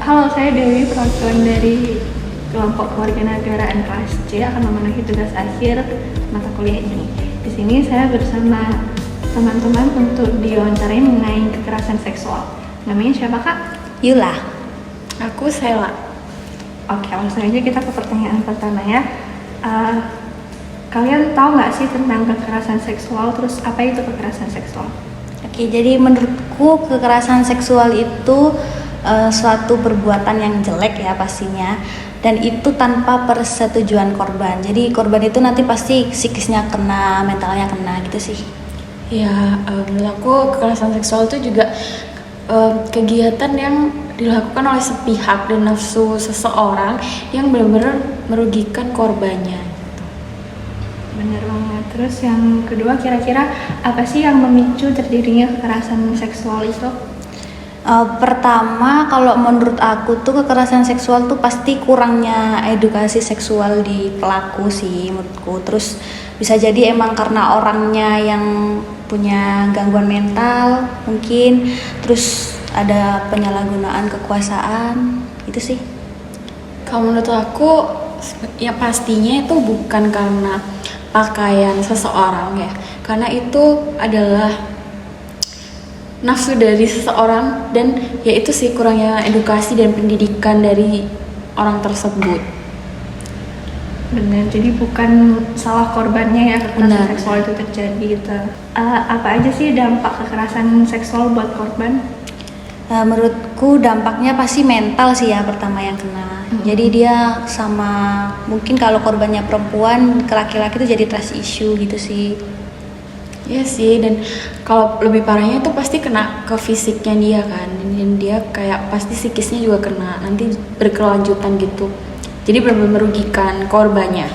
Halo, saya Dewi, perwakilan dari kelompok kewarganegaraan kelas C akan memenuhi tugas akhir mata kuliah ini. Di sini saya bersama teman-teman untuk diwawancarai mengenai kekerasan seksual. Namanya siapa, Kak? Yula. Aku Sela. Oke, langsung aja kita ke pertanyaan pertama ya. Kalian tahu nggak sih tentang kekerasan seksual? Terus apa itu kekerasan seksual? Oke, jadi menurutku kekerasan seksual itu suatu perbuatan yang jelek ya pastinya, dan itu tanpa persetujuan korban. Jadi korban itu nanti pasti psikisnya kena, mentalnya kena gitu sih. Ya, menurut aku kekerasan seksual itu juga kegiatan yang dilakukan oleh sepihak dan nafsu seseorang yang benar-benar merugikan korbannya. Bener banget. Terus yang kedua, kira-kira apa sih yang memicu terjadinya kekerasan seksual itu? Pertama, kalau menurut aku tuh kekerasan seksual tuh pasti kurangnya edukasi seksual di pelaku sih menurutku. Terus bisa jadi emang karena orangnya yang punya gangguan mental mungkin, terus ada penyalahgunaan kekuasaan, itu sih. Kalau menurut aku, ya pastinya itu bukan karena pakaian seseorang ya, karena itu adalah nafsu dari seseorang, dan ya itu sih kurangnya edukasi dan pendidikan dari orang tersebut. Benar, jadi bukan salah korbannya ya kekerasan Benar. seksual itu terjadi gitu. Apa aja sih dampak kekerasan seksual buat korban? Menurutku dampaknya pasti mental sih ya pertama yang kena. Jadi dia sama, mungkin kalau korbannya perempuan ke laki-laki itu jadi trust issue gitu sih. Iya sih, dan kalau lebih parahnya itu pasti kena ke fisiknya dia kan, dan dia kayak pasti psikisnya juga kena, nanti berkelanjutan gitu. Jadi benar-benar merugikan korbannya.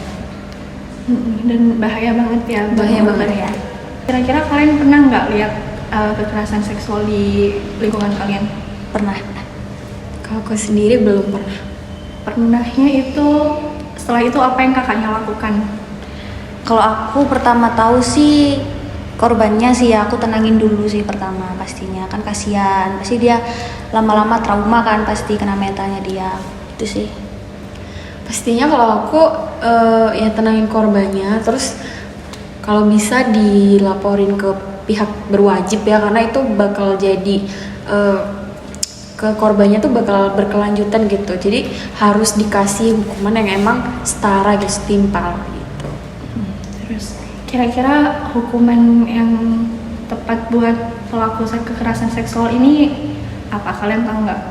Dan bahaya banget ya. Bahaya banget ya. Kira-kira kalian pernah nggak lihat kekerasan seksual di lingkungan kalian? Pernah. Kalau aku sendiri belum pernah. Pernahnya itu, setelah itu apa yang kakaknya lakukan? Kalau aku pertama tahu sih korbannya sih ya, aku tenangin dulu sih pertama pastinya, kan kasihan, pasti dia lama-lama trauma kan, pasti kena mentalnya dia, itu sih. Pastinya kalau aku ya tenangin korbannya, terus kalau bisa dilaporin ke pihak berwajib ya, karena itu bakal jadi ke korbannya tuh bakal berkelanjutan gitu. Jadi harus dikasih hukuman yang emang setara gitu, setimpal gitu. Terus kira-kira hukuman yang tepat buat pelaku kekerasan seksual ini apa? Kalian tahu nggak?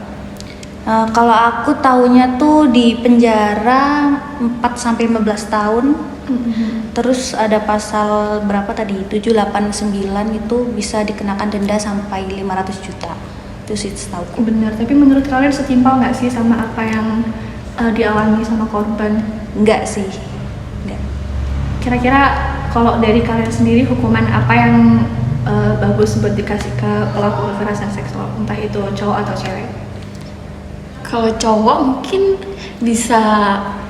Kalau aku taunya tuh di penjara 4-15 tahun. Terus ada pasal berapa tadi? 789 itu bisa dikenakan denda sampai 500 juta. Itu sih setauku. Benar, tapi menurut kalian setimpal nggak sih sama apa yang dialami sama korban? Enggak sih. Enggak. Kira-kira kalau dari kalian sendiri, hukuman apa yang bagus buat dikasih ke pelaku kekerasan seksual, entah itu cowok atau cewek? Kalau cowok mungkin bisa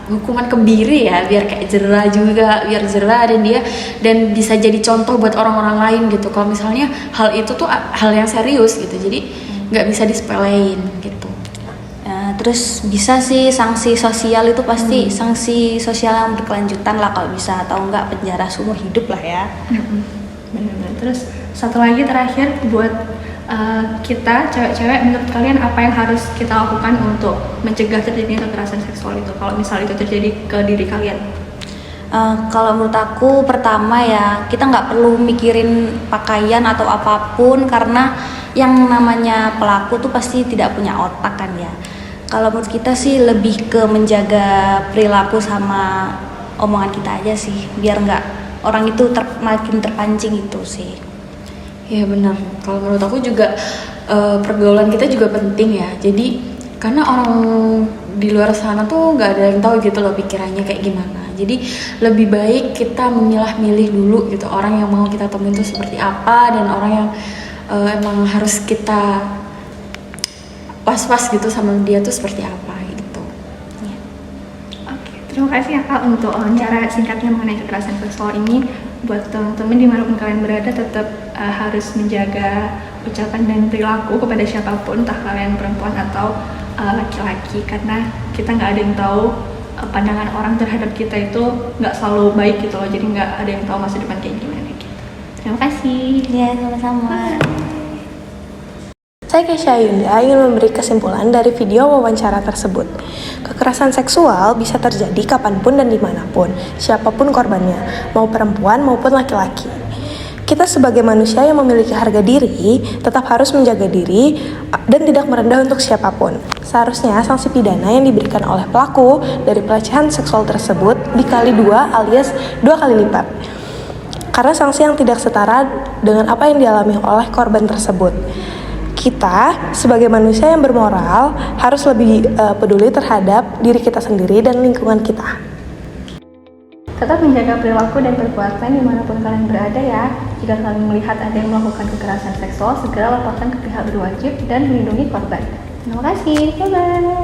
hukuman kebiri ya, biar kayak jerah juga, biar jerah, dan bisa jadi contoh buat orang-orang lain gitu. Kalau misalnya hal itu tuh hal yang serius gitu, jadi nggak bisa disepelein gitu. Terus bisa sih sanksi sosial itu pasti sanksi sosial yang berkelanjutan lah kalau bisa, atau enggak penjara seumur hidup lah ya. Benar-benar. Terus satu lagi terakhir buat kita cewek-cewek, menurut kalian apa yang harus kita lakukan untuk mencegah terjadinya kekerasan seksual itu kalau misal itu terjadi ke diri kalian? Kalau menurut aku pertama ya, kita nggak perlu mikirin pakaian atau apapun, karena yang namanya pelaku tuh pasti tidak punya otak kan ya. Kalau menurut kita sih lebih ke menjaga perilaku sama omongan kita aja sih, biar nggak orang itu makin terpancing itu sih. Ya benar. Kalau menurut aku juga pergaulan kita juga penting ya. Jadi karena orang di luar sana tuh nggak ada yang tahu gitu loh pikirannya kayak gimana. Jadi lebih baik kita memilah-milih dulu gitu orang yang mau kita temuin itu seperti apa, dan orang yang emang harus kita was-was gitu sama dia tuh seperti apa gitu. Ya. Oke, terima kasih ya Kak untuk wawancara singkatnya mengenai kekerasan seksual ini. Buat teman-teman dimanapun kalian berada, tetap harus menjaga ucapan dan perilaku kepada siapapun, entah kalian perempuan atau laki-laki, karena kita nggak ada yang tahu pandangan orang terhadap kita itu nggak selalu baik gitu loh, jadi nggak ada yang tahu masa depan kayak gimana gitu. Terima kasih. Ya, sama-sama. Saya Kesha Yunda ingin memberi kesimpulan dari video wawancara tersebut. Kekerasan seksual bisa terjadi kapanpun dan dimanapun, siapapun korbannya, mau perempuan maupun laki-laki. Kita sebagai manusia yang memiliki harga diri, tetap harus menjaga diri dan tidak merendah untuk siapapun. Seharusnya sanksi pidana yang diberikan oleh pelaku dari pelecehan seksual tersebut dikali 2 alias 2 kali lipat. Karena sanksi yang tidak setara dengan apa yang dialami oleh korban tersebut. Kita sebagai manusia yang bermoral harus lebih peduli terhadap diri kita sendiri dan lingkungan kita. Tetap menjaga perilaku dan perbuatan dimanapun kalian berada ya. Jika kalian melihat ada yang melakukan kekerasan seksual, segera laporkan ke pihak berwajib dan melindungi korban. Terima kasih, bye-bye.